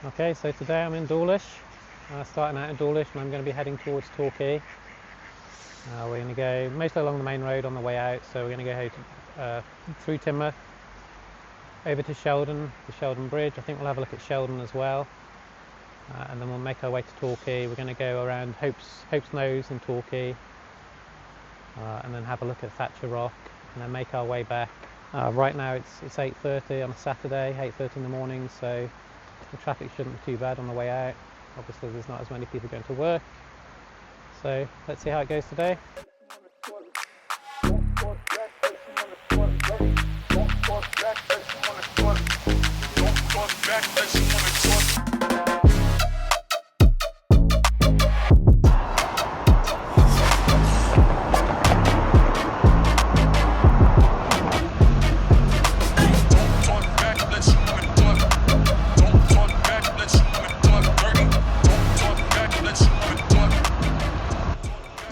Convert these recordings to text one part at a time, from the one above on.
Okay, so today I'm in Dawlish, starting out in Dawlish, and I'm going to be heading towards Torquay. We're going to go mostly along the main road on the way out, so we're going to go through Teignmouth, over to Shaldon, the Shaldon Bridge. I think we'll have a look at Shaldon as well, and then we'll make our way to Torquay. We're going to go around Hope's Nose in Torquay, and then have a look at Thatcher Rock, and then make our way back. Right now it's 8:30 on a Saturday, 8:30 in the morning, so the traffic shouldn't be too bad on the way out. Obviously there's not as many people going to work, so let's see how it goes today.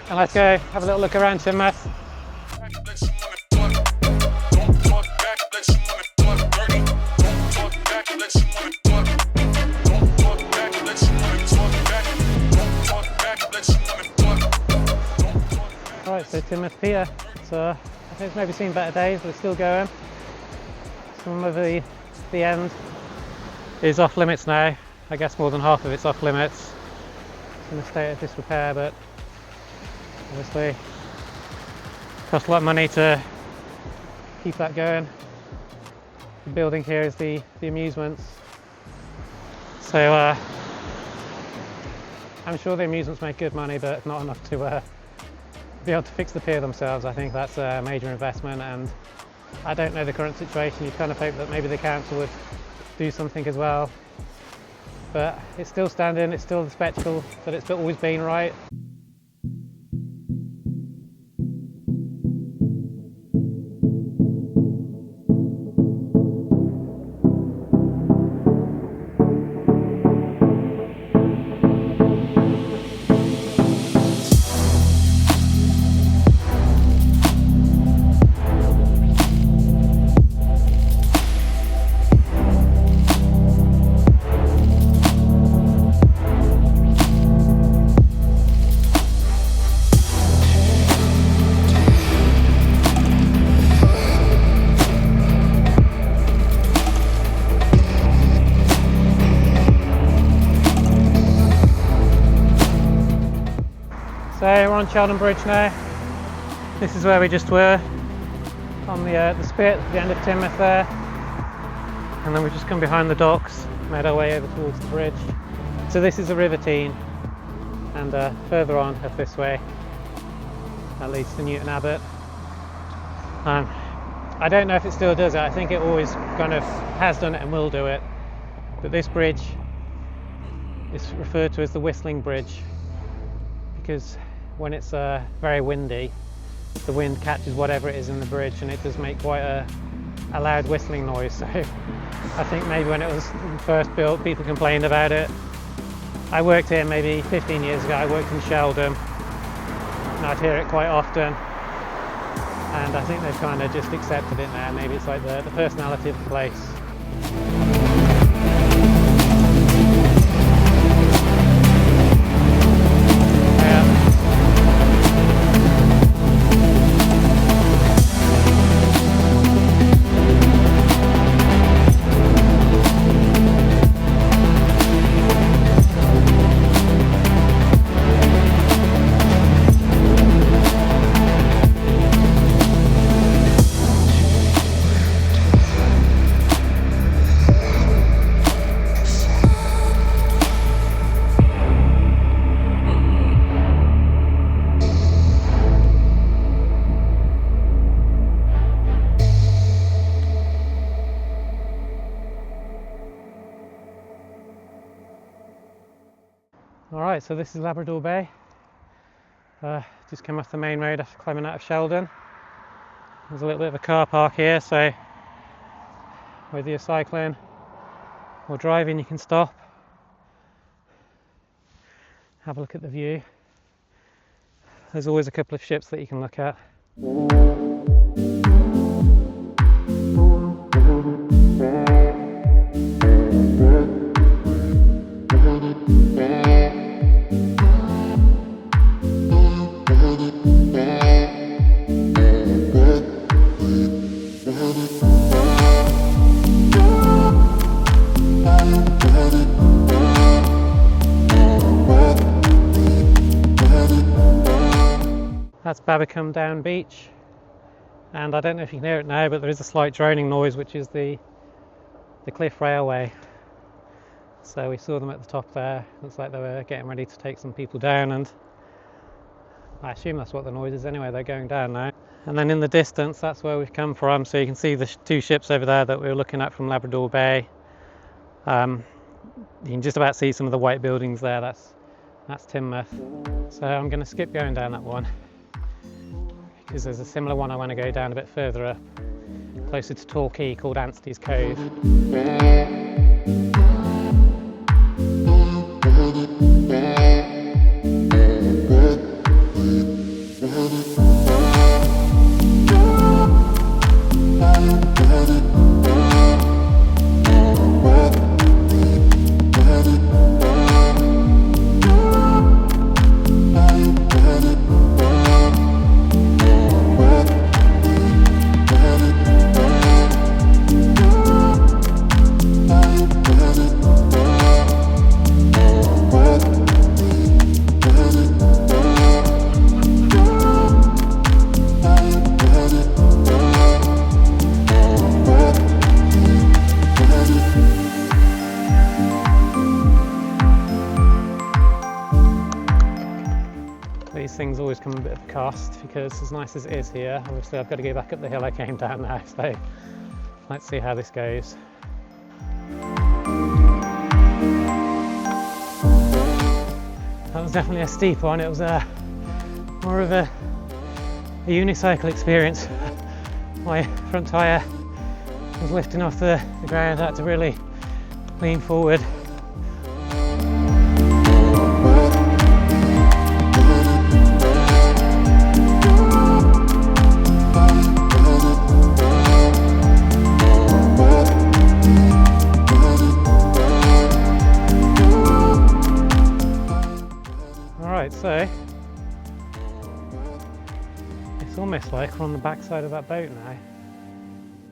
And let's go have a little look around Teignmouth. Right, so Teignmouth Pier. So I think it's maybe seen better days, but it's still going. Some of the end is off limits now. I guess more than half of it's off limits. It's in a state of disrepair, but obviously it costs a lot of money to keep that going. The building here is the amusements, so I'm sure the amusements make good money, but not enough to be able to fix the pier themselves. I think that's a major investment, and I don't know the current situation. You kind of hope that maybe the council would do something as well, but it's still standing, it's still the spectacle that it's always been, right? So we're on Shaldon Bridge now. This is where we just were, on the spit at the end of Teignmouth there. And then we've just come behind the docks, made our way over towards the bridge. So this is the River Teign, and further on up this way, that leads to Newton Abbot. I don't know if it still does it. I think it always kind of has done it and will do it. But this bridge is referred to as the Whistling Bridge, because when it's very windy, the wind catches whatever it is in the bridge, and it does make quite a loud whistling noise. So I think maybe when it was first built, people complained about it. I worked here maybe 15 years ago. I worked in Shaldon, and I'd hear it quite often, and I think they've kind of just accepted it now. Maybe it's like the personality of the place. Alright, so this is Labrador Bay. Just came off the main road after climbing out of Shaldon. There's a little bit of a car park here, so whether you're cycling or driving, you can stop, have a look at the view. There's always a couple of ships that you can look at. That's Babbacombe Down Beach, and I don't know if you can hear it now, but there is a slight droning noise, which is the Cliff Railway. So we saw them at the top there. Looks like they were getting ready to take some people down, and I assume that's what the noise is anyway. They're going down now. And then in the distance, that's where we've come from. So you can see the two ships over there that we were looking at from Labrador Bay. You can just about see some of the white buildings there. That's Teignmouth. So I'm going to skip going down that one, because there's a similar one I want to go down a bit further up, closer to Torquay, called Anstey's Cove. These things always come a bit of a cost, because as nice as it is here, obviously I've got to go back up the hill I came down now, so let's see how this goes. That was definitely a steep one. It was more of a unicycle experience. My front tyre was lifting off the ground. I had to really lean forward. So it's almost like we're on the backside of that boat now,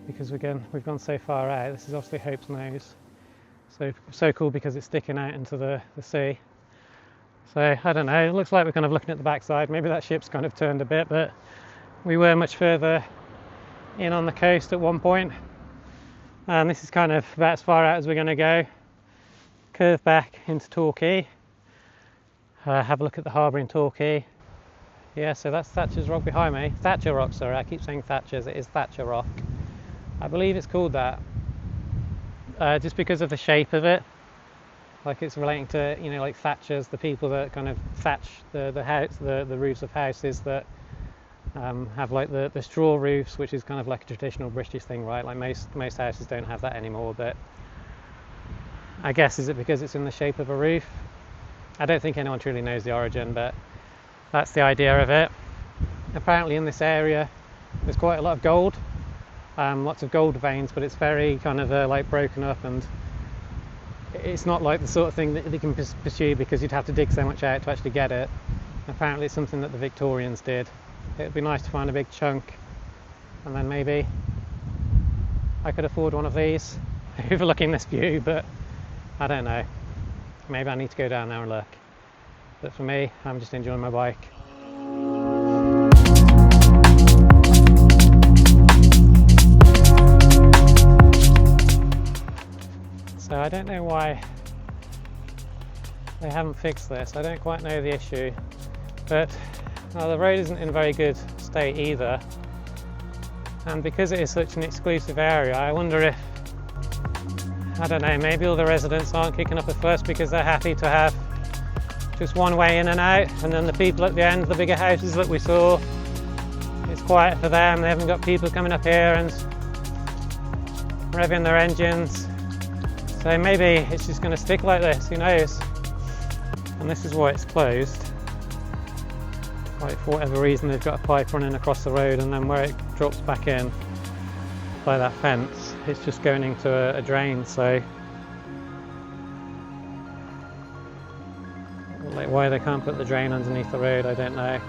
because we've gone so far out. This is obviously Hope's Nose, so cool because it's sticking out into the sea. So I don't know, it looks like we're kind of looking at the backside. Maybe that ship's kind of turned a bit, but we were much further in on the coast at one point, and this is kind of about as far out as we're going to go. Curve back into Torquay. Have a look at the harbour in Torquay. Yeah, so that's Thatcher's Rock behind me. Thatcher Rock, sorry, I keep saying Thatcher's, it is Thatcher Rock. I believe it's called that, just because of the shape of it. Like it's relating to, you know, like thatchers, the people that kind of thatch the house, the roofs of houses that have like the straw roofs, which is kind of like a traditional British thing, right? Like most houses don't have that anymore, but I guess, is it because it's in the shape of a roof? I don't think anyone truly knows the origin, but that's the idea of it. Apparently in this area there's quite a lot of gold, lots of gold veins, but it's very kind of like broken up, and it's not like the sort of thing that they can pursue, because you'd have to dig so much out to actually get it. Apparently it's something that the Victorians did. It would be nice to find a big chunk, and then maybe I could afford one of these overlooking this view, but I don't know. Maybe I need to go down there and look. But for me, I'm just enjoying my bike. So I don't know why they haven't fixed this. I don't quite know the issue. But the road isn't in a very good state either. And because it is such an exclusive area, I wonder if, I don't know, maybe all the residents aren't kicking up a fuss because they're happy to have just one way in and out, and then the people at the end, the bigger houses that we saw, it's quiet for them. They haven't got people coming up here and revving their engines. So maybe it's just going to stick like this, who knows? And this is why it's closed. Like, for whatever reason, they've got a pipe running across the road, and then where it drops back in by that fence, it's just going into a drain. So like, why they can't put the drain underneath the road, I don't know.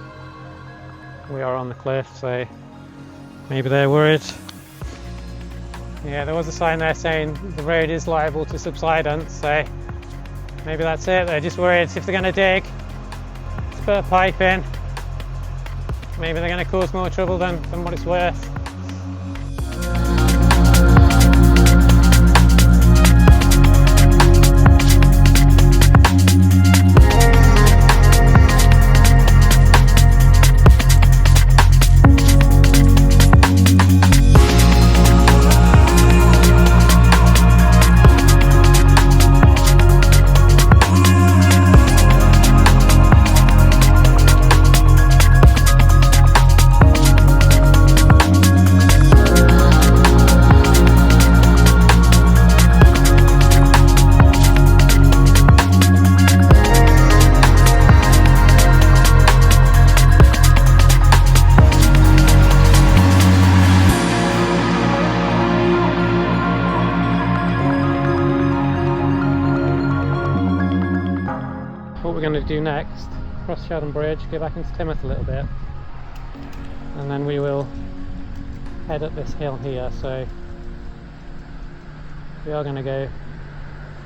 We are on the cliff, so maybe they're worried. Yeah, there was a sign there saying the road is liable to subsidence, so maybe that's it. They're just worried if they're going to dig, let's put a pipe in, maybe they're going to cause more trouble than what it's worth. What we're going to do next, cross Shaldon Bridge, go back into Teignmouth a little bit, and then we will head up this hill here. So we are going to go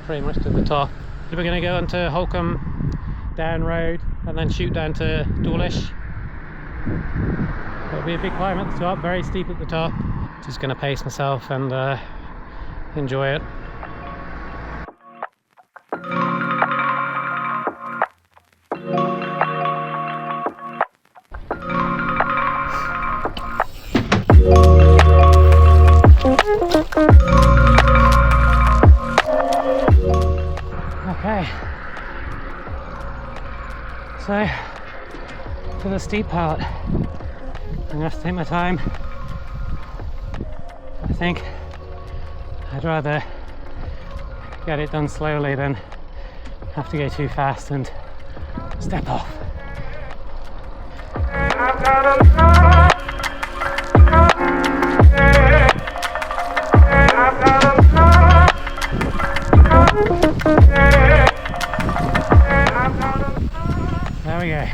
pretty much to the top. We're going to go onto Holcombe Down Road and then shoot down to Dawlish. It'll be a big climb at the top, very steep at the top. Just going to pace myself and enjoy it. Okay, so for the steep part, I'm going to have to take my time. I think I'd rather get it done slowly than have to go too fast and step off. There we go.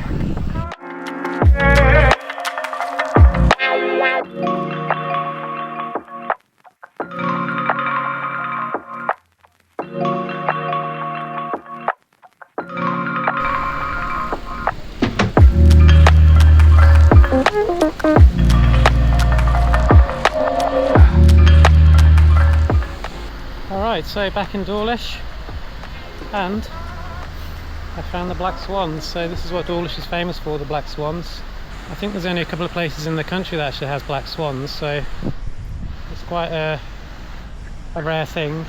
Alright, so back in Dawlish, and I found the black swans. So this is what Dawlish is famous for, the black swans. I think there's only a couple of places in the country that actually has black swans, so it's quite a rare thing.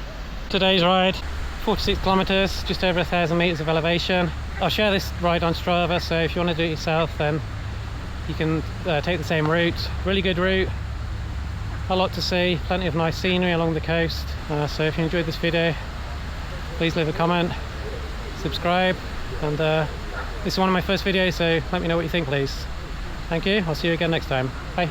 Today's ride, 46 kilometers, just over 1,000 meters of elevation. I'll share this ride on Strava, so if you want to do it yourself then you can take the same route. Really good route, a lot to see, plenty of nice scenery along the coast. So if you enjoyed this video, please leave a comment, subscribe, and this is one of my first videos, so let me know what you think please. Thank you, I'll see you again next time. Bye.